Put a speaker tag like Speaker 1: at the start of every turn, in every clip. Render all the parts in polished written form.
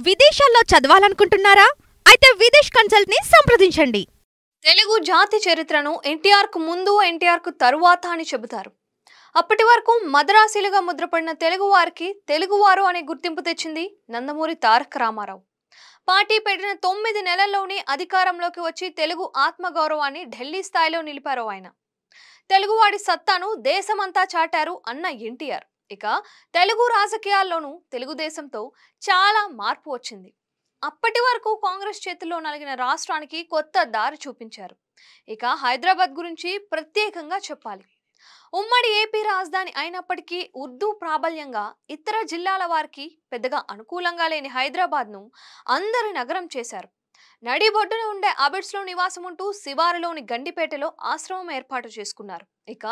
Speaker 1: విదేశాల్లో చదవాలనుకుంటున్నారా? అయితే విదేశ్ కన్సల్ట్ ని సంప్రదించండి.
Speaker 2: తెలుగు జాతి చరిత్రను ఎన్టీఆర్కు ముందు ఎన్టీఆర్కు తరువాత అని చెబుతారు. అప్పటి వరకు మద్రాసీలుగా ముద్రపడిన తెలుగు వారికి తెలుగువారు అనే గుర్తింపు తెచ్చింది నందమూరి తారక రామారావు. పార్టీ పెట్టిన 9 నెలల్లోనే అధికారంలోకి వచ్చి తెలుగు ఆత్మగౌరవాన్ని ఢిల్లీ స్థాయిలో నిలిపారు ఆయన. తెలుగువాడి సత్తాను దేశమంతా చాటారు అన్న ఎన్టీఆర్. ఇక తెలుగు రాజకీయాల్లోనూ తెలుగుదేశంతో చాలా మార్పు వచ్చింది. అప్పటి వరకు కాంగ్రెస్ చేతుల్లో నలిగిన రాష్ట్రానికి కొత్త దారి చూపించారు. ఇక హైదరాబాద్ గురించి ప్రత్యేకంగా చెప్పాలి. ఉమ్మడి ఏపీ రాజధాని అయినప్పటికీ ఉర్దూ ప్రాబల్యంగా ఇతర జిల్లాల వారికి పెద్దగా అనుకూలంగా లేని హైదరాబాద్ను అందరి నగరం చేశారు. నడిబొడ్డున ఉండే అబిడ్స్లో నివాసం ఉంటూ శివారులోని గండిపేటలో ఆశ్రమం ఏర్పాటు చేసుకున్నారు. ఇక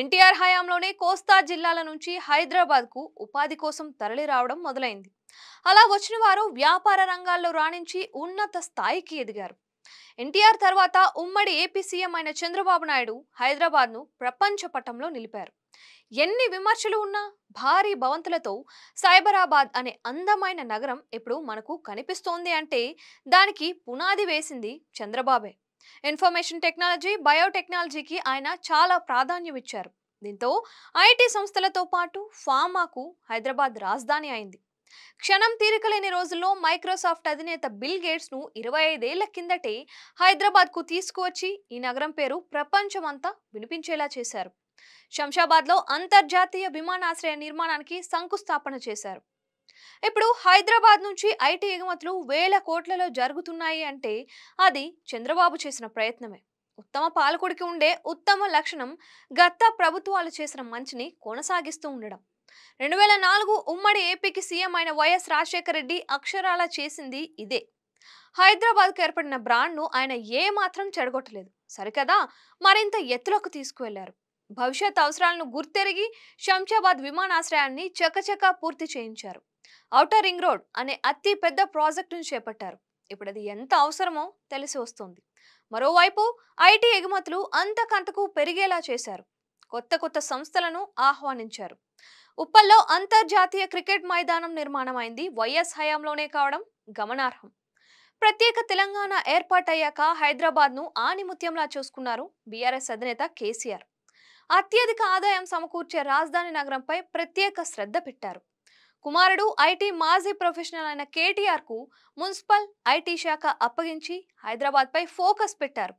Speaker 2: ఎన్టీఆర్ హయాంలోనే కోస్తా జిల్లాల నుంచి హైదరాబాద్కు ఉపాధి కోసం తరలి రావడం మొదలైంది. అలా వచ్చిన వారు వ్యాపార రంగాల్లో రాణించి ఉన్నత స్థాయికి ఎదిగారు. ఎన్టీఆర్ తర్వాత ఉమ్మడి ఏపీ సీఎం అయిన చంద్రబాబు నాయుడు హైదరాబాద్ను ప్రపంచ పటంలో నిలిపారు. ఎన్ని విమర్శలు ఉన్నా భారీ భవంతులతో సైబరాబాద్ అనే అందమైన నగరం ఇప్పుడు మనకు కనిపిస్తోంది అంటే దానికి పునాది వేసింది చంద్రబాబే. ఇన్ఫర్మేషన్ టెక్నాలజీ, బయోటెక్నాలజీకి ఆయన చాలా ప్రాధాన్యం ఇచ్చారు. దీంతో ఐటీ సంస్థలతో పాటు ఫార్మాకు హైదరాబాద్ రాజధాని అయింది. క్షణం తీరికలేని రోజుల్లో మైక్రోసాఫ్ట్ అధినేత బిల్ గేట్స్ ను 25 ఏళ్ల కిందటే హైదరాబాద్ కు తీసుకువచ్చి ఈ నగరం పేరు ప్రపంచమంతా వినిపించేలా చేశారు. శంషాబాద్ లో అంతర్జాతీయ విమానాశ్రయ నిర్మాణానికి శంకుస్థాపన చేశారు. ఇప్పుడు హైదరాబాద్ నుంచి ఐటీ ఎగుమతులు వేల కోట్లలో జరుగుతున్నాయి అంటే అది చంద్రబాబు చేసిన ప్రయత్నమే. ఉత్తమ పాలకుడికి ఉండే ఉత్తమ లక్షణం గత ప్రభుత్వాలు చేసిన మంచిని కొనసాగిస్తూ ఉండడం. 2004 ఉమ్మడి ఏపీకి సీఎం అయిన వైఎస్ రాజశేఖర రెడ్డి అక్షరాలా చేసింది ఇదే. హైదరాబాద్కు ఏర్పడిన బ్రాండ్ను ఆయన ఏ మాత్రం చెడగొట్టలేదు. సరికదా, మరింత ఎత్తులకు తీసుకువెళ్లారు. భవిష్యత్ అవసరాలను గుర్తెరిగి శంషాబాద్ విమానాశ్రయాన్ని చకచకా పూర్తి చేయించారు. ఔటర్ రింగ్ రోడ్ అనే అతి పెద్ద ప్రాజెక్టును చేపట్టారు. ఇప్పుడు అది ఎంత అవసరమో తెలిసి వస్తుంది. మరోవైపు ఐటీ ఎగుమతులు అంతకంతకు పెరిగేలా చేశారు. కొత్త కొత్త సంస్థలను ఆహ్వానించారు. ఉప్పల్లో అంతర్జాతీయ క్రికెట్ మైదానం నిర్మాణమైంది వైఎస్ హయాంలోనే కావడం గమనార్హం. ప్రత్యేక తెలంగాణ ఏర్పాటయ్యాక హైదరాబాద్ను ఆణిముత్యంలా చూసుకున్నారు బీఆర్ఎస్ అధినేత కేసీఆర్. అత్యధిక ఆదాయం సమకూర్చే రాజధాని నగరంపై ప్రత్యేక శ్రద్ధ పెట్టారు. కుమారుడు ఐటీ మాజీ ప్రొఫెషనల్ అయిన కేటీఆర్ కు మున్సిపల్ ఐటీ శాఖ అప్పగించి హైదరాబాద్ పై ఫోకస్ పెట్టారు.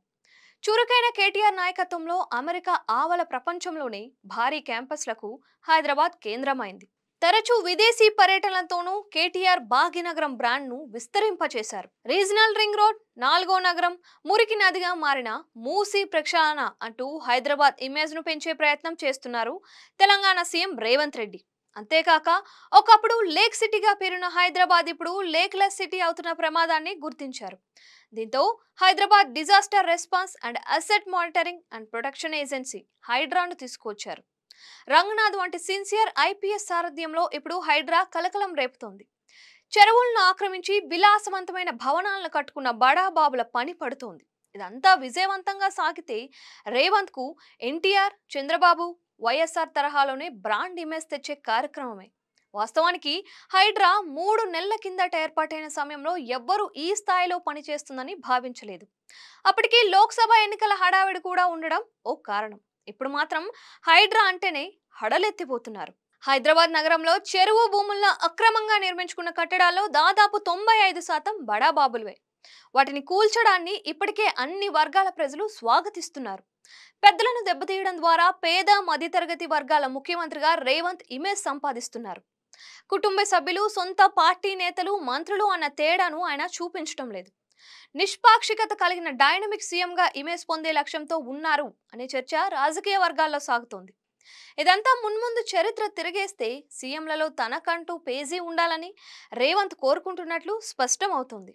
Speaker 2: చురుకైన కేటీఆర్ నాయకత్వంలో అమెరికా ఆవల ప్రపంచంలోనే భారీ క్యాంపస్లకు హైదరాబాద్ కేంద్రమైంది. తరచూ విదేశీ పర్యటనలతోనూ కేటీఆర్ భాగ్యనగరం బ్రాండ్ను విస్తరింపచేశారు. రీజనల్ రింగ్ రోడ్, 4వ నగరం, మురికి నదిగా మారిన మూసీ ప్రక్షాళన అంటూ హైదరాబాద్ ఇమేజ్ను పెంచే ప్రయత్నం చేస్తున్నారు తెలంగాణ సీఎం రేవంత్ రెడ్డి. అంతేకాక ఒకప్పుడు లేక్ సిటీగా పేరున్న హైదరాబాద్ ఇప్పుడు లేక్లెస్ సిటీ అవుతున్న ప్రమాదాన్ని గుర్తించారు. దీంతో Hyderabad disaster response and asset monitoring and protection agency హైడ్రాను తీసుకొచ్చారు. రంగనాథ్ వంటి సిన్సియర్ ఐపీఎస్ సారథ్యంలో ఇప్పుడు హైడ్రా కలకలం రేపుతోంది. చెరువులను ఆక్రమించి విలాసవంతమైన భవనాలను కట్టుకున్న బడాబాబుల పని పడుతోంది. ఇదంతా విజయవంతంగా సాగితే రేవంత్ కు ఎన్టీఆర్, చంద్రబాబు, వైఎస్ఆర్ తరహాలోనే బ్రాండ్ ఇమేజ్ తెచ్చే కార్యక్రమమే. వాస్తవానికి హైడ్రా 3 నెలల కిందట ఏర్పాటైన సమయంలో ఎవ్వరూ ఈ స్థాయిలో పనిచేస్తుందని భావించలేదు. అప్పటికి లోక్సభ ఎన్నికల హడావిడి కూడా ఉండడం ఓ కారణం. ఇప్పుడు మాత్రం హైడ్రా అంటేనే హడలెత్తిపోతున్నారు. హైదరాబాద్ నగరంలో చెరువు భూముల్లో అక్రమంగా నిర్మించుకున్న కట్టడాల్లో దాదాపు 95% బడాబాబులవే. వాటిని కూల్చడాన్ని ఇప్పటికే అన్ని వర్గాల ప్రజలు స్వాగతిస్తున్నారు. పెద్దలను దెబ్బతీయడం ద్వారా పేద మధ్యతరగతి వర్గాల ముఖ్యమంత్రిగా రేవంత్ ఇమేజ్ సంపాదిస్తున్నారు. కుటుంబ సభ్యులు, సొంత పార్టీ నేతలు, మంత్రులు అన్న తేడాను ఆయన చూపించడం లేదు. నిష్పాక్షికత కలిగిన డైనమిక్ సీఎంగా ఇమేజ్ పొందే లక్ష్యంతో ఉన్నారు అనే చర్చ రాజకీయ వర్గాల్లో సాగుతోంది. ఇదంతా మున్ముందు చరిత్ర తిరిగేస్తే సీఎంలలో తనకంటూ పేజీ ఉండాలని రేవంత్ కోరుకుంటున్నట్లు స్పష్టమవుతోంది.